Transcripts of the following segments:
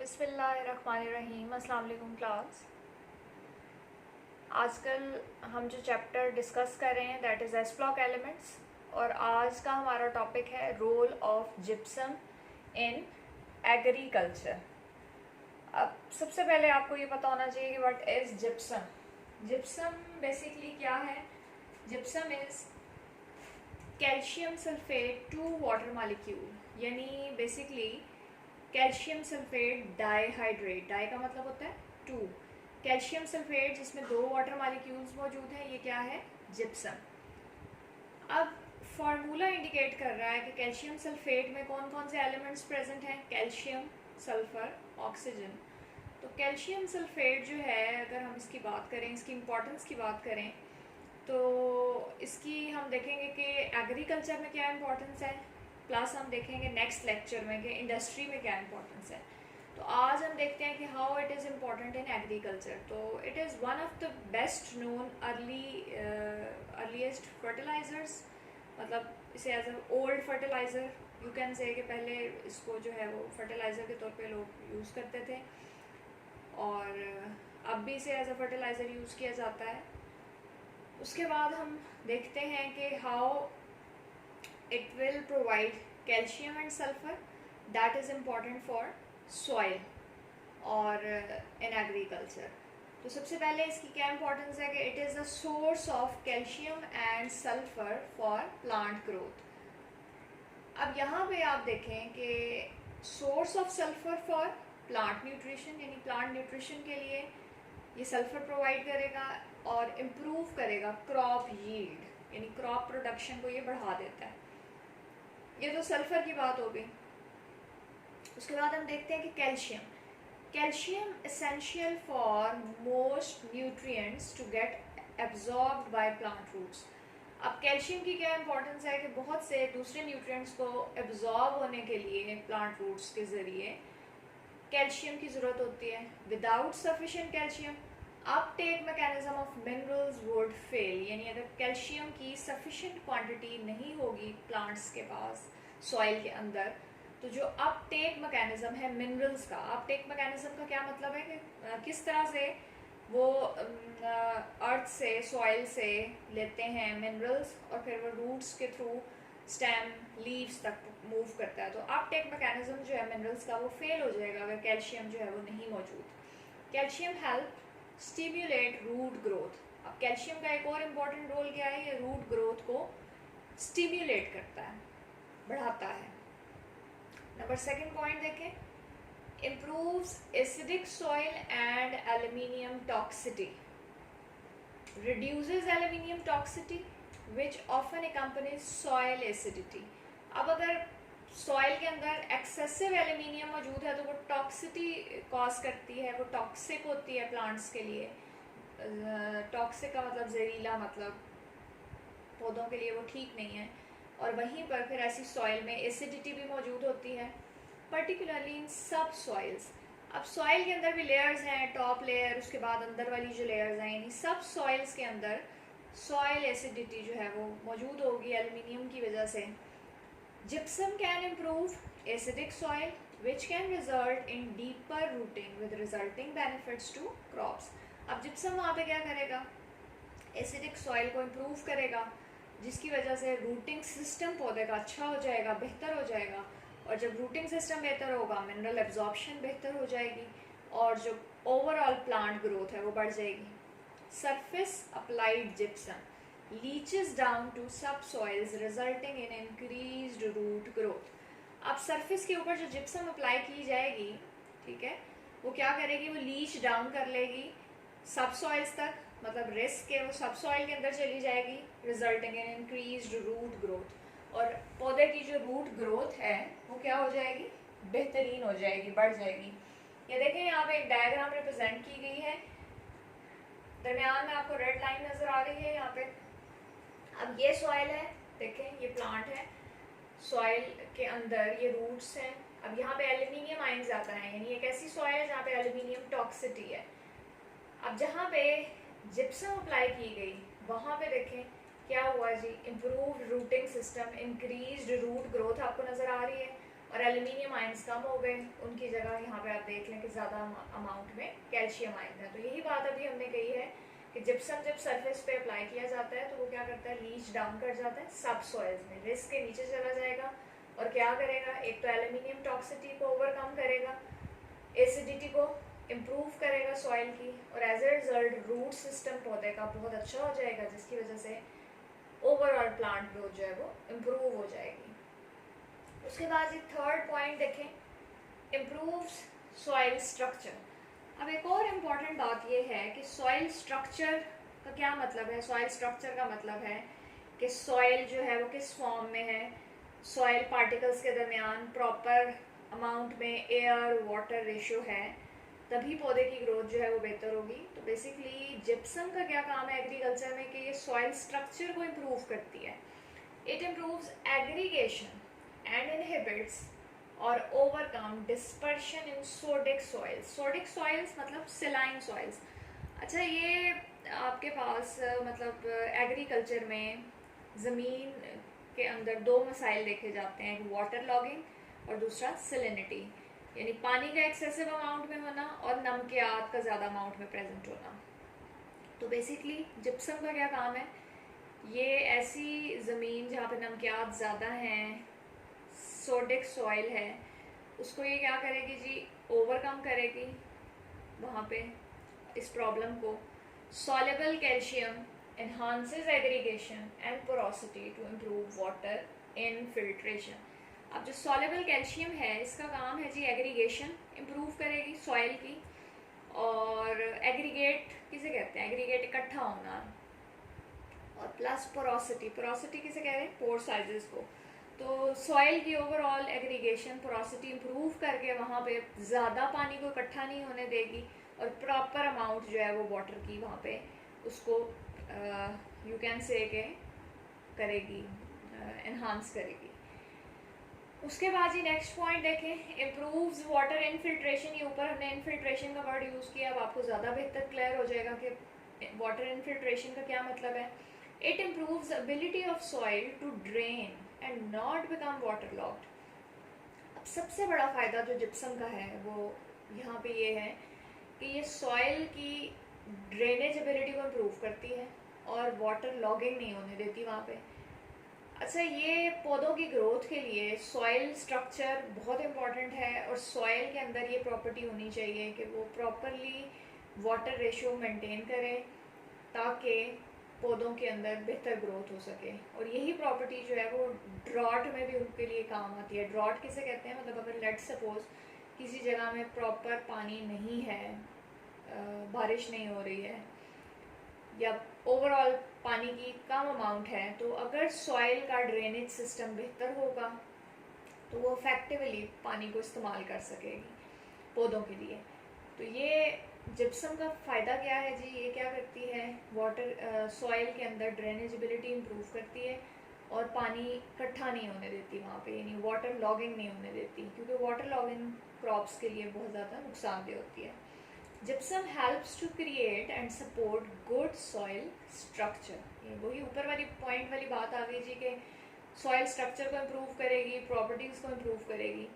बिस्मिल्लाहिर्रहमानिर्रहीम। अस्सलाम वालेकुम क्लास। आजकल हम जो चैप्टर डिस्कस कर रहे हैं that is S block elements, और आज का हमारा टॉपिक है role of gypsum in agriculture. अब सबसे पहले आपको ये पता होना चाहिए कि what is gypsum. Gypsum basically क्या है? Gypsum is calcium sulphate two water molecule, यानी basically calcium sulphate dihydrate, di का मतलब होता है टू, कैल्शियम सल्फेट जिसमें दो वाटर मॉलिक्यूल्स मौजूद हैं, ये क्या है? जिप्सम। अब फार्मूला इंडिकेट कर रहा है कि कैल्शियम सल्फेट में कौन कौन से एलिमेंट्स प्रेजेंट हैं। Calcium, sulphur, oxygen. तो कैल्शियम सल्फेट जो है, अगर हम इसकी बात करें, इसकी इम्पोर्टेंस की बात करें, तो इसकी हम देखेंगे कि एग्रीकल्चर में क्या इम्पोर्टेंस है, प्लस हम देखेंगे नेक्स्ट लेक्चर में कि इंडस्ट्री में क्या इम्पोर्टेंस है। तो आज हम देखते हैं कि how it is important in agriculture. तो it is one of the best known earliest fertilizers, मतलब इसे as a old fertilizer you can say, कि पहले इसको जो है वो फर्टिलाइज़र के तौर पे लोग यूज़ करते थे, और अब भी इसे एज अ फर्टिलाइज़र यूज़ किया जाता है। उसके बाद हम देखते हैं कि how it will provide calcium and sulfur that is important for soil और in agriculture। तो सबसे पहले इसकी क्या इम्पोर्टेंस है कि it is a source of calcium and sulphur for plant growth. अब यहाँ पे आप देखें कि source of sulphur for plant nutrition, यानी प्लांट न्यूट्रिशन के लिए ये सल्फर प्रोवाइड करेगा और इम्प्रूव करेगा क्रॉप यील्ड, यानी क्रॉप प्रोडक्शन को ये बढ़ा देता है। ये तो सल्फर की बात हो गई। उसके बाद हम देखते हैं कि calcium. Calcium essential for most nutrients to get absorbed by plant roots. अब कैल्शियम की क्या इंपॉर्टेंस है कि बहुत से दूसरे न्यूट्रिएंट्स को एब्जॉर्ब होने के लिए प्लांट रूट्स के ज़रिए कैल्शियम की ज़रूरत होती है। Without sufficient calcium Uptake mechanism of minerals would fail, यानी अगर कैल्शियम की सफिशिएंट क्वांटिटी नहीं होगी प्लांट्स के पास सॉइल के अंदर, तो जो अपटेक मैकेनिज्म है मिनरल्स का, अपटेक मैकेनिज्म का क्या मतलब है कि किस तरह से वो अर्थ से, सॉइल से लेते हैं मिनरल्स और फिर वो रूट्स के थ्रू स्टेम, लीव्स तक मूव करता है। तो अपटेक मैकेनिज्म जो है मिनरल्स का वो फेल हो जाएगा अगर कैल्शियम जो है वो नहीं मौजूद। Calcium help stimulate root growth. अब कैल्शियम का एक और इम्पॉर्टेंट रोल क्या है, ये रूट ग्रोथ को स्टिम्युलेट करता है, बढ़ाता है। नंबर सेकंड पॉइंट देखें, improves acidic soil and aluminium toxicity, reduces aluminium toxicity which often accompanies soil acidity. अब अगर सॉइल के अंदर एक्सेसिव एल्यूमिनियम मौजूद है तो वो टॉक्सिटी कॉज करती है, वो टॉक्सिक होती है प्लांट्स के लिए। टॉक्सिक का मतलब जहरीला, मतलब पौधों के लिए वो ठीक नहीं है। और वहीं पर फिर ऐसी सॉइल में एसिडिटी भी मौजूद होती है, पर्टिकुलरली इन सब सॉइल्स। अब सॉइल के अंदर भी लेयर्स हैं, टॉप लेयर, उसके बाद अंदर वाली जो लेयर्स हैं, यानी सब सॉइल्स के अंदर सॉइल एसिडिटी जो है वो मौजूद होगी एल्यूमिनियम की वजह से। Gypsum can improve acidic soil which can result in deeper rooting with resulting benefits to crops। अब जिप्सम वहाँ पे क्या करेगा, एसिडिक सॉइल को इम्प्रूव करेगा, जिसकी वजह से रूटिंग सिस्टम पौधे का अच्छा हो जाएगा, बेहतर हो जाएगा। और जब रूटिंग सिस्टम बेहतर होगा मिनरल एब्जॉर्प्शन बेहतर हो जाएगी और जो ओवरऑल प्लांट ग्रोथ है वो बढ़ जाएगी। Surface applied gypsum leaches down to subsoils resulting in increased root growth। अब सरफेस के ऊपर जो जिप्सम अप्लाई की जाएगी, ठीक है, वो क्या करेगी, वो लीच डाउन कर लेगी सबसॉइल्स तक, मतलब रिस्क के वो सबसॉइल के अंदर चली जाएगी, resulting in increased root growth. और पौधे की जो रूट ग्रोथ है वो क्या हो जाएगी, बेहतरीन हो जाएगी, बढ़ जाएगी। ये देखें यहाँ पे एक डायग्राम रिप्रेजेंट की गई है, दरमियान में आपको रेड लाइन नजर आ रही है यहाँ पे। अब ये सॉइल है, देखें ये प्लांट है, सॉइल के अंदर ये रूट्स हैं। अब यहाँ पे एल्यूमिनियम आयंस आता है, यानी एक ऐसी सॉइल है जहाँ पे एल्यूमिनियम टॉक्सिटी है। अब जहाँ पे जिप्सम अप्लाई की गई वहाँ पे देखें क्या हुआ जी, improved rooting system, increased root growth आपको नज़र आ रही है। और एल्यूमिनियम आयंस कम हो गए, उनकी जगह यहाँ पे आप देख लें कि ज़्यादा अमाउंट में कैल्शियम आयन है। तो यही बात अभी हमने कही है कि जिप्सम जब सरफेस पे अप्लाई किया जाता है तो वो क्या करता है, लीच डाउन कर जाता है सब सॉइल्स में, रिस्क के नीचे चला जाएगा और क्या करेगा, एक तो एल्यूमिनियम टॉक्सिटी को ओवरकम करेगा, एसिडिटी को इम्प्रूव करेगा सॉइल की, और as a result root system पौधे का बहुत अच्छा हो जाएगा, जिसकी वजह से ओवरऑल प्लांट ग्रोथ जो है वो इम्प्रूव हो जाएगी। उसके बाद ये थर्ड पॉइंट देखें, इम्प्रूव्स सॉइल स्ट्रक्चर। अब एक और इम्पॉर्टेंट बात ये है कि सॉइल स्ट्रक्चर का क्या मतलब है। सॉइल स्ट्रक्चर का मतलब है कि सॉइल जो है वो किस फॉर्म में है, सॉइल पार्टिकल्स के दरमियान प्रॉपर अमाउंट में एयर वाटर रेशियो है, तभी पौधे की ग्रोथ जो है वो बेहतर होगी। तो बेसिकली जिप्सम का क्या काम है एग्रीकल्चर में कि ये सॉइल स्ट्रक्चर को इम्प्रूव करती है। It improves aggregation and inhibits और ओवरकम डिस्पर्शन इन सोडिक सॉइल्स। सोडिक सॉइल्स मतलब सिलाइन सॉइल्स। अच्छा, ये आपके पास मतलब एग्रीकल्चर में ज़मीन के अंदर दो मसाइल देखे जाते हैं, एक वाटर लॉगिंग और दूसरा सलिनिटी, यानी पानी का एक्सेसिव अमाउंट में होना और नमकियात का ज़्यादा अमाउंट में प्रेजेंट होना। तो बेसिकली जिप्सम का क्या काम है, ये ऐसी ज़मीन जहाँ पे नमकियात ज़्यादा हैं, सोडिक सॉइल है, उसको ये क्या करेगी जी, ओवरकम करेगी वहाँ पे इस प्रॉब्लम को। Soluble calcium enhances aggregation and porosity to improve water infiltration। अब जो सॉल्युबल कैल्शियम है इसका काम है जी एग्रीगेशन इम्प्रूव करेगी सॉइल की, और एग्रीगेट किसे कहते हैं, एग्रीगेट इकट्ठा होना, और प्लस पोरोसिटी, पोरोसिटी किसे कह रहे हैं, पोर साइजेस को। तो सॉइल की ओवरऑल एग्रीगेशन पोरोसिटी इम्प्रूव करके वहाँ पे ज़्यादा पानी को इकट्ठा नहीं होने देगी और प्रॉपर अमाउंट जो है वो वाटर की वहाँ पे उसको यू कैन से के करेगी, एनहांस करेगी। उसके बाद ही नेक्स्ट पॉइंट देखें, इम्प्रूव्स वाटर इनफिल्ट्रेशन। ये ऊपर हमने इनफिल्ट्रेशन का वर्ड यूज़ किया, अब आपको ज़्यादा बेहतर क्लियर हो जाएगा कि वाटर इनफिल्ट्रेशन का क्या मतलब है। It improves ability of soil to drain and not become water locked. अब सबसे बड़ा फ़ायदा जो जिप्सम का है वो यहाँ पे ये है कि ये सॉइल की ड्रेनेज एबिलिटी को इम्प्रूव करती है और वाटर लॉगिंग नहीं होने देती वहाँ पे। अच्छा, ये पौधों की ग्रोथ के लिए सॉइल स्ट्रक्चर बहुत इम्पॉर्टेंट है, और सॉइल के अंदर ये प्रॉपर्टी होनी चाहिए कि वो प्रॉपरली वाटर रेशियो मेंटेन करे ताकि पौधों के अंदर बेहतर ग्रोथ हो सके। और यही प्रॉपर्टी जो है वो ड्रॉट में भी उनके लिए काम आती है। ड्रॉट किसे कहते हैं, मतलब अगर लेट सपोज किसी जगह में प्रॉपर पानी नहीं है, बारिश नहीं हो रही है या ओवरऑल पानी की कम अमाउंट है, तो अगर सॉइल का ड्रेनेज सिस्टम बेहतर होगा तो वो इफेक्टिवली पानी को इस्तेमाल कर सकेगी पौधों के लिए। तो ये जिप्सम का फ़ायदा क्या है जी, ये क्या करती है, वाटर सॉइल के अंदर ड्रेनेजिबिलिटी इम्प्रूव करती है और पानी इकट्ठा नहीं होने देती वहाँ पे, यानी वाटर लॉगिंग नहीं होने देती, क्योंकि वाटर लॉगिंग क्रॉप्स के लिए बहुत ज़्यादा नुकसानदेह होती है। Gypsum helps to create and support good soil structure. ये वही ऊपर वाली पॉइंट वाली बात आ गई जी कि सॉइल स्ट्रक्चर को इम्प्रूव करेगी, प्रॉपर्टीज़ को इम्प्रूव करेगी।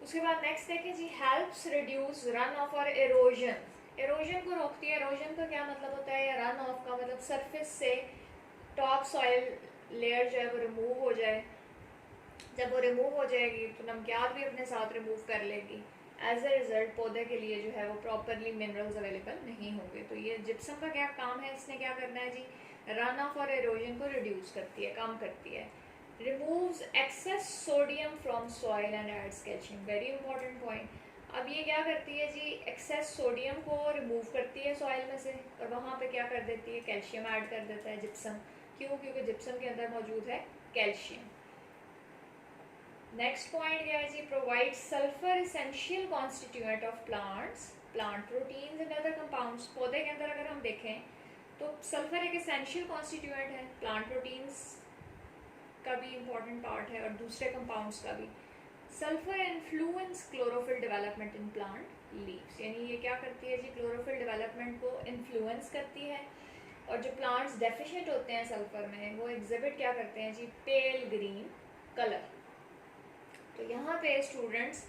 उसके बाद नेक्स्ट देखें जी, हेल्प्स रिड्यूस रन ऑफ और एरोजन। एरोजन को रोकती है। एरोजन का क्या मतलब होता है, या रन ऑफ का मतलब सरफेस से टॉप सॉइल लेयर जो है वो रिमूव हो जाए। जब वो रिमूव हो जाएगी तो नमकियात भी अपने साथ रिमूव कर लेगी। एज ए रिजल्ट पौधे के लिए जो है वो प्रॉपरली मिनरल्स अवेलेबल नहीं होंगे। तो ये जिप्सम का क्या काम है, इसने क्या करना है जी, रन ऑफ और एरोजन को रिड्यूस करती है, कम करती है। Removes excess sodium from soil and adds calcium. Very important point. अब ये क्या करती है जी, एक्सेस सोडियम को रिमूव करती है सॉइल में से और वहाँ पे क्या कर देती है, कैल्शियम ऐड कर देता है जिप्सम। क्यों, क्योंकि जिप्सम के अंदर मौजूद है कैल्शियम। नेक्स्ट पॉइंट क्या है जी, provide sulphur essential constituent of plants, plant proteins and other compounds. पौधे के अंदर अगर हम देखें तो सल्फर एक इसेंशियल कॉन्स्टिट्यूएंट है, प्लांट प्रोटीन्स का भी इम्पॉर्टेंट पार्ट है और दूसरे कंपाउंड्स का भी। Sulphur influence chlorophyll development in plant leaves, यानी ये क्या करती है जी, क्लोरोफिल डेवलपमेंट को इन्फ्लुएंस करती है। और जो प्लांट्स डेफिशिएंट होते हैं सल्फर में, वो एग्जिबिट क्या करते हैं जी, पेल ग्रीन कलर। तो यहाँ पे स्टूडेंट्स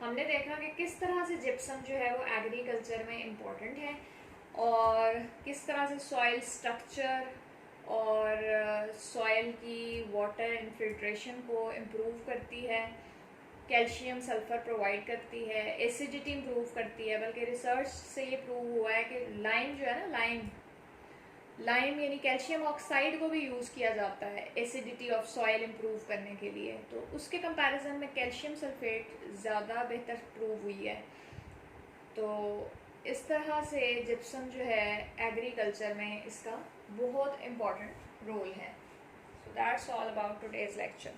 हमने देखा कि किस तरह से जिप्सम जो है वो एग्रीकल्चर में इम्पोर्टेंट है और किस तरह से सॉइल स्ट्रक्चर और सॉइल की वाटर इन्फिल्ट्रेशन को इम्प्रूव करती है, कैल्शियम सल्फर प्रोवाइड करती है, एसिडिटी इम्प्रूव करती है। बल्कि रिसर्च से ये प्रूव हुआ है कि लाइम जो है ना, लाइम यानी कैल्शियम ऑक्साइड को भी यूज़ किया जाता है एसिडिटी ऑफ सॉइल इम्प्रूव करने के लिए। तो उसके कंपैरिजन में कैल्शियम सल्फेट ज़्यादा बेहतर प्रूव हुई है। तो इस तरह से जिप्सम जो है एग्रीकल्चर में इसका बहुत इम्पॉर्टेंट रोल है। So that's all about today's lecture.